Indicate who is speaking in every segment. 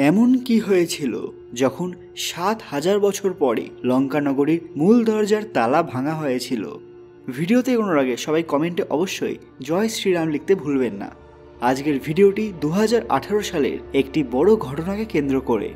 Speaker 1: এমন কি হয়েছিল যখন ৭,০০০ বছর পরে লঙ্কা নগরীর মূল দরজার তালা ভাঙা হয়েছিল? ভিডিওতে এগোনোর আগে সবাই কমেন্টে অবশ্যই জয় শ্রীরাম লিখতে ভুলবেন না। আজকের ভিডিওটি ২০১৮ সালের একটি বড় ঘটনাকে কেন্দ্র করে।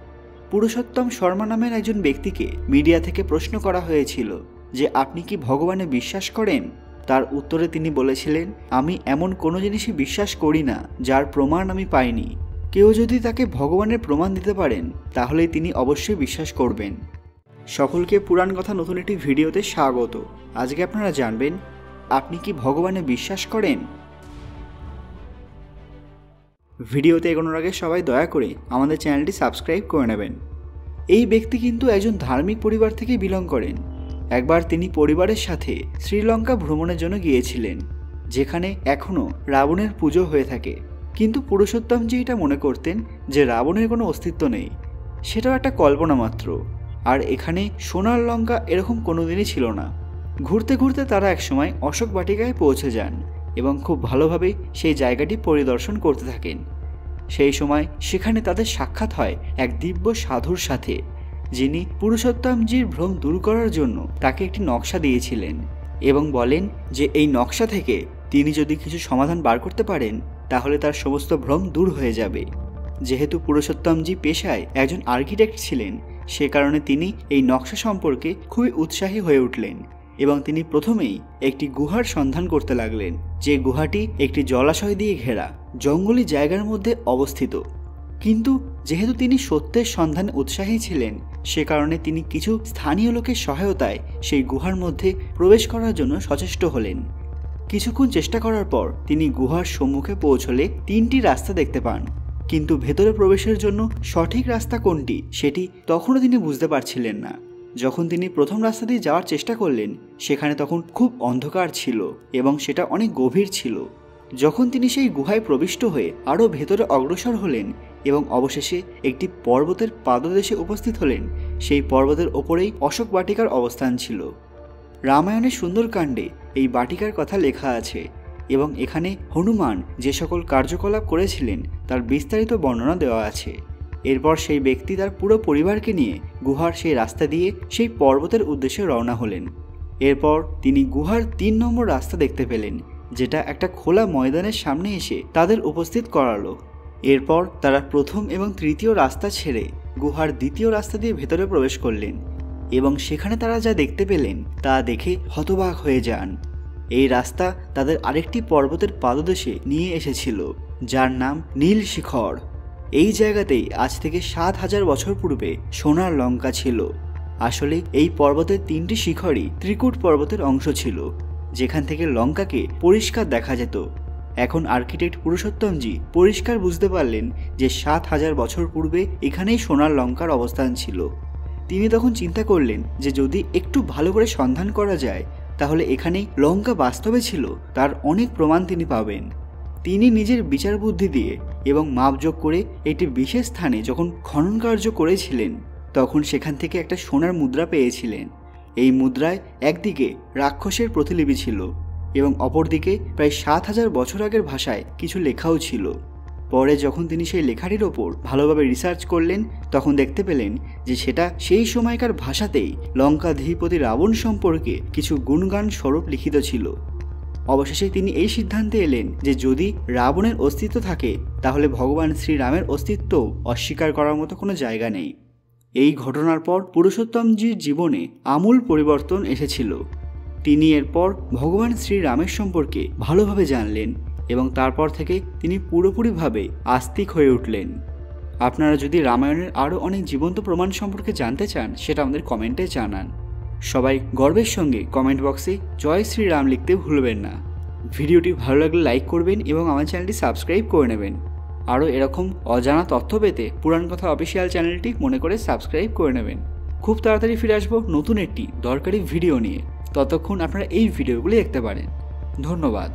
Speaker 1: পুরুষোত্তম শর্মা নামের একজন ব্যক্তিকে মিডিয়া থেকে প্রশ্ন করা হয়েছিল যে আপনি কি ভগবানে বিশ্বাস করেন? তার উত্তরে তিনি বলেছিলেন, আমি এমন কোনো জিনিসই বিশ্বাস করি না যার প্রমাণ আমি পাইনি। কেউ যদি তাকে ভগবানের প্রমাণ দিতে পারেন তাহলে তিনি অবশ্যই বিশ্বাস করবেন। সকলকে পুরাণ কথা নতুন একটি ভিডিওতে স্বাগত। আজকে আপনারা জানবেন আপনি কি ভগবানে বিশ্বাস করেন। ভিডিওতে এগোনোর আগে সবাই দয়া করে আমাদের চ্যানেলটি সাবস্ক্রাইব করে নেবেন। এই ব্যক্তি কিন্তু একজন ধার্মিক পরিবার থেকে বিলং করেন। একবার তিনি পরিবারের সাথে শ্রীলঙ্কা ভ্রমণের জন্য গিয়েছিলেন, যেখানে এখনও রাবণের পুজো হয়ে থাকে। কিন্তু পুরুষোত্তমজি এটা মনে করতেন যে রাবণের কোনো অস্তিত্ব নেই, সেটাও একটা কল্পনা মাত্র। আর এখানে সোনার লঙ্কা এরকম কোনোদিনই ছিল না। ঘুরতে ঘুরতে তারা একসময় অশোক বাটিকায় পৌঁছে যান এবং খুব ভালোভাবে সেই জায়গাটি পরিদর্শন করতে থাকেন। সেই সময় সেখানে তাদের সাক্ষাৎ হয় এক দিব্য সাধুর সাথে, যিনি পুরুষোত্তমজির ভ্রম দূর করার জন্য তাকে একটি নকশা দিয়েছিলেন এবং বলেন যে এই নকশা থেকে তিনি যদি কিছু সমাধান বার করতে পারেন তাহলে তার সমস্ত ভ্রম দূর হয়ে যাবে। যেহেতু পুরুষোত্তমজি পেশায় একজন আর্কিটেক্ট ছিলেন, সে কারণে তিনি এই নকশা সম্পর্কে খুবই উৎসাহী হয়ে উঠলেন এবং তিনি প্রথমেই একটি গুহার সন্ধান করতে লাগলেন, যে গুহাটি একটি জলাশয় দিয়ে ঘেরা জঙ্গলি জায়গার মধ্যে অবস্থিত। কিন্তু যেহেতু তিনি সত্যের সন্ধানে উৎসাহী ছিলেন, সে কারণে তিনি কিছু স্থানীয় লোকের সহায়তায় সেই গুহার মধ্যে প্রবেশ করার জন্য সচেষ্ট হলেন। কিছুক্ষণ চেষ্টা করার পর তিনি গুহার সম্মুখে পৌঁছলে ৩টি রাস্তা দেখতে পান, কিন্তু ভেতরে প্রবেশের জন্য সঠিক রাস্তা কোনটি সেটি তখনও তিনি বুঝতে পারছিলেন না। যখন তিনি প্রথম রাস্তা দিয়ে যাওয়ার চেষ্টা করলেন, সেখানে তখন খুব অন্ধকার ছিল এবং সেটা অনেক গভীর ছিল। যখন তিনি সেই গুহায় প্রবিষ্ট হয়ে আরও ভেতরে অগ্রসর হলেন এবং অবশেষে একটি পর্বতের পাদদেশে উপস্থিত হলেন, সেই পর্বতের ওপরেই অশোক বাটিকার অবস্থান ছিল। রামায়ণের সুন্দরকাণ্ডে এই বাটিকার কথা লেখা আছে এবং এখানে হনুমান যে সকল কার্যকলাপ করেছিলেন তার বিস্তারিত বর্ণনা দেওয়া আছে। এরপর সেই ব্যক্তি তার পুরো পরিবারকে নিয়ে গুহার সেই রাস্তা দিয়ে সেই পর্বতের উদ্দেশ্যে রওনা হলেন। এরপর তিনি গুহার ৩ নম্বর রাস্তা দেখতে পেলেন, যেটা একটা খোলা ময়দানের সামনে এসে তাদের উপস্থিত করালো। এরপর তারা প্রথম এবং তৃতীয় রাস্তা ছেড়ে গুহার দ্বিতীয় রাস্তা দিয়ে ভেতরে প্রবেশ করলেন এবং সেখানে তারা যা দেখতে পেলেন তা দেখে হতবাক হয়ে যান। এই রাস্তা তাদের আরেকটি পর্বতের পাদদেশে নিয়ে এসেছিল, যার নাম নীল শিখর। এই জায়গাতেই আজ থেকে ৭,০০০ বছর পূর্বে সোনার লঙ্কা ছিল। আসলে এই পর্বতের ৩টি শিখরই ত্রিকূট পর্বতের অংশ ছিল, যেখান থেকে লঙ্কাকে পরিষ্কার দেখা যেত। এখন আর্কিটেক্ট পুরুষোত্তমজি পরিষ্কার বুঝতে পারলেন যে ৭,০০০ বছর পূর্বে এখানেই সোনার লঙ্কার অবস্থান ছিল। তিনি তখন চিন্তা করলেন যে যদি একটু ভালো করে সন্ধান করা যায় তাহলে এখানেই লঙ্কা বাস্তবে ছিল তার অনেক প্রমাণ তিনি পাবেন। তিনি নিজের বিচার বুদ্ধি দিয়ে এবং মাপযোগ করে একটি বিশেষ স্থানে যখন খনন কার্য করেছিলেন, তখন সেখান থেকে একটা সোনার মুদ্রা পেয়েছিলেন। এই মুদ্রায় একদিকে রাক্ষসের প্রতিলিপি ছিল এবং অপরদিকে প্রায় ৭,০০০ বছর আগের ভাষায় কিছু লেখাও ছিল। পরে যখন তিনি সেই লেখাটির ওপর ভালোভাবে রিসার্চ করলেন, তখন দেখতে পেলেন যে সেটা সেই সময়কার ভাষাতেই লঙ্কাধিপতি রাবণ সম্পর্কে কিছু গুণগান স্বরূপ লিখিত ছিল। অবশেষে তিনি এই সিদ্ধান্তে এলেন যে যদি রাবণের অস্তিত্ব থাকে তাহলে ভগবান শ্রীরামের অস্তিত্বও অস্বীকার করার মতো কোনো জায়গা নেই। এই ঘটনার পর পুরুষোত্তমজির জীবনে আমূল পরিবর্তন এসেছিল। তিনি এরপর ভগবান শ্রীরামের সম্পর্কে ভালোভাবে জানলেন এবং তারপর থেকে তিনি পুরোপুরিভাবে আস্তিক হয়ে উঠলেন। আপনারা যদি রামায়ণের আরও অনেক জীবন্ত প্রমাণ সম্পর্কে জানতে চান, সেটা আমাদের কমেন্টে জানান। সবাই গর্বের সঙ্গে কমেন্ট বক্সে জয় শ্রীরাম লিখতে ভুলবেন না। ভিডিওটি ভালো লাগলে লাইক করবেন এবং আমার চ্যানেলটি সাবস্ক্রাইব করে নেবেন। আরও এরকম অজানা তথ্য পেতে পুরাণ কথা অফিসিয়াল চ্যানেলটি মনে করে সাবস্ক্রাইব করে নেবেন। খুব তাড়াতাড়ি ফিরে আসবো নতুন একটি দরকারি ভিডিও নিয়ে। ততক্ষণ আপনারা এই ভিডিওগুলি দেখতে পারেন। ধন্যবাদ।